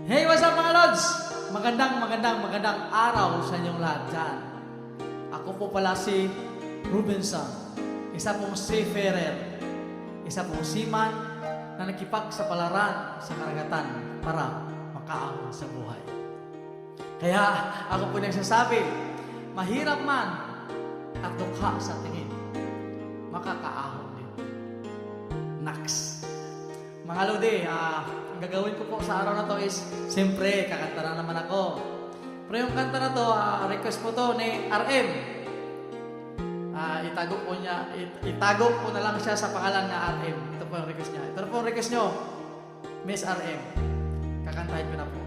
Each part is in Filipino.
Hey, what's up mga Lods? Magandang araw sa inyong lahat dyan. Ako po pala si Rubenson, isa pong seafarer, isa pong seaman na nakipagsapalaran sa karagatan para makaahon sa buhay. Kaya ako po nagsasabi, mahirap man at dukha sa tingin, makakaahon din. Next. Mga Lodi, ang gagawin ko po sa araw na to is, siyempre, kakanta na naman ako. Pero yung kanta na to, request po to ni RM. Itago po na lang siya sa pangalan na RM. Ito po yung request niya. Ito po yung request nyo, Miss RM. Kakantahin ko na po.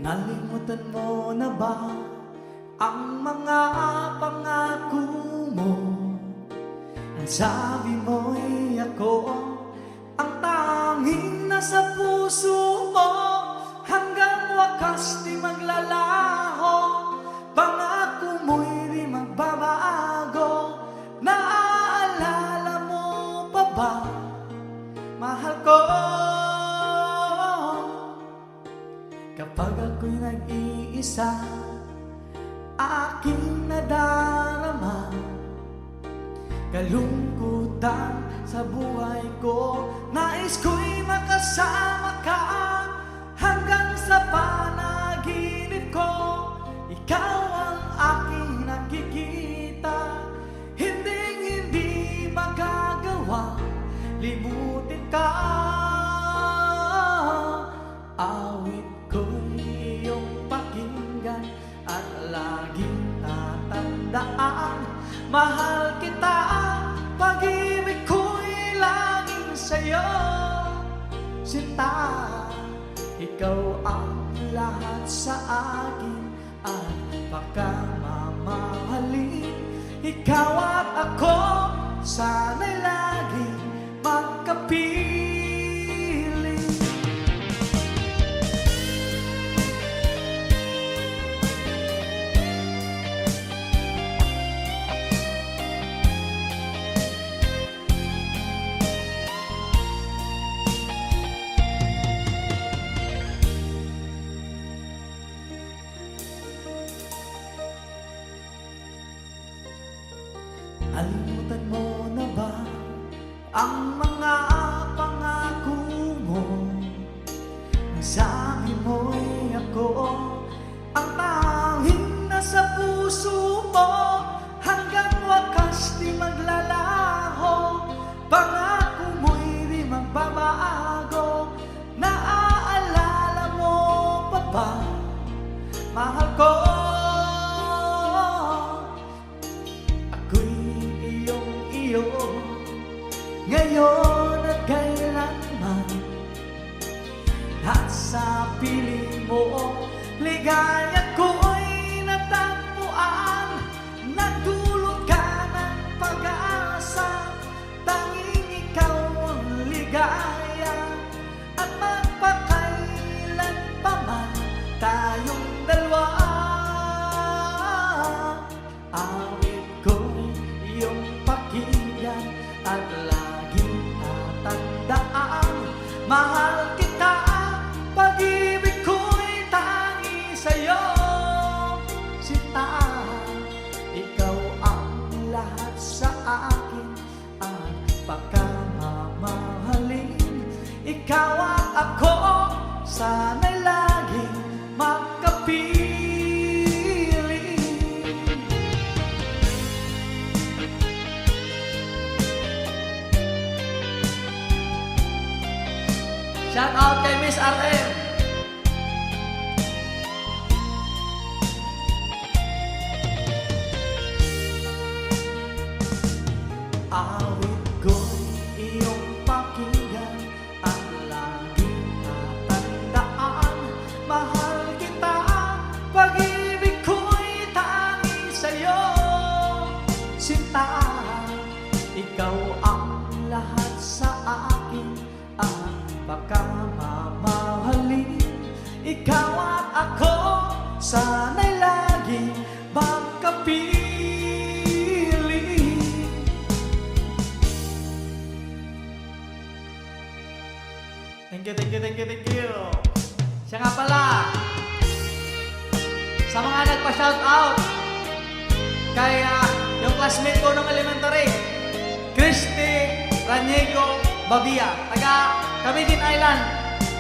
Nalimutan mo na ba ang mga pangako mo? Ang sabi mo'y ako ang tanging nasa puso mo, hanggang wakas di maglalaho. Pangako mo'y di magbabago. Naaalala mo pa ba, mahal ko? Kapag ako'y nag-iisa, aking nadarama kalungkutan sa buhay ko. Nais ko'y makasama ka hanggang sa panaginip ko. Ikaw ang aking nakikita, hindi magagawa limutin ka. Awit ko'y iyong pakinggan at laging tatandaan. Mahal kita, pag-ibig ko'y laging sa'yo. Sinta, ikaw ang lahat sa akin at pagkamamahalin. Ikaw at ako, sana'y laging magkapiling. Nalimutan mo na ba ang mga pangako mo? Ang sabi mo'y ako ang tanging nasa puso mo, hanggang wakas di maglalaho. Pangako mo'y di magbabago. Naaalala mo pa ba, mahal ko? Ngayon at kailanman, at sa piling mo, ligaya ko'y natagpuan. Nagdulot ka ng pag-asa, tanging ikaw ang ligaya. At magpakailan pa man tayong dalawa, awit ko'y iyong pakinggan at laging tatandaan. Mahal kita, pag-ibig ko'y tangi sa'yo. Sinta, ikaw ang lahat sa akin at pagkamamahalin. Ikaw at ako, sana'y laging magkapiling. Shout out kay Miss RM. Awit ko'y iyong pakinggan at laging tatandaan. Mahal kita, pag-ibig ko'y tangi sa'yo. Sinta, Ikaw ang lahat sa akin at baka mamahalin. Ikaw at ako sana'y lagi magkapiling. Thank you, thank you, thank you, thank you. Siya nga pala, sa mga nagpa-shout out kay yung classmate ko nung elementary, Christy Raniego Babia, taga Camiguin Island.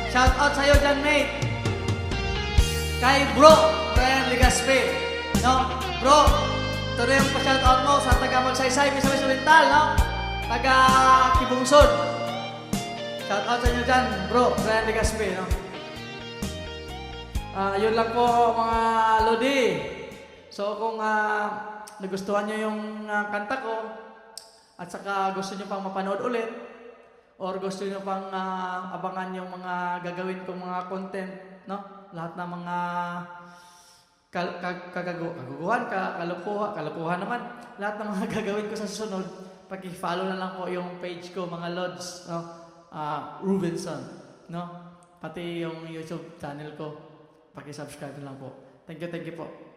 Shout out sa'yo dyan, mate. Kay bro, Brian Legaspi. No? Bro, ito na yung pa-shout out mo sa taga Magsaysay, Misamis Oriental, no? Taga Kibungsod. Shout out sa inyo dyan, bro, Brian Legaspi, no? Yun lang po mga Lodi. So kung nagustuhan nyo yung kanta ko at saka gusto nyo pang mapanood ulit or gusto nyo pang abangan yung mga gagawin kong mga content, no? Lahat ng mga kagaguhan, kalukuhan naman. Lahat ng mga gagawin ko sa susunod, paki-follow na lang po yung page ko, mga Lods, no? Rubenson, no? Pati yung YouTube channel ko, paki-subscribe lang po. Thank you po.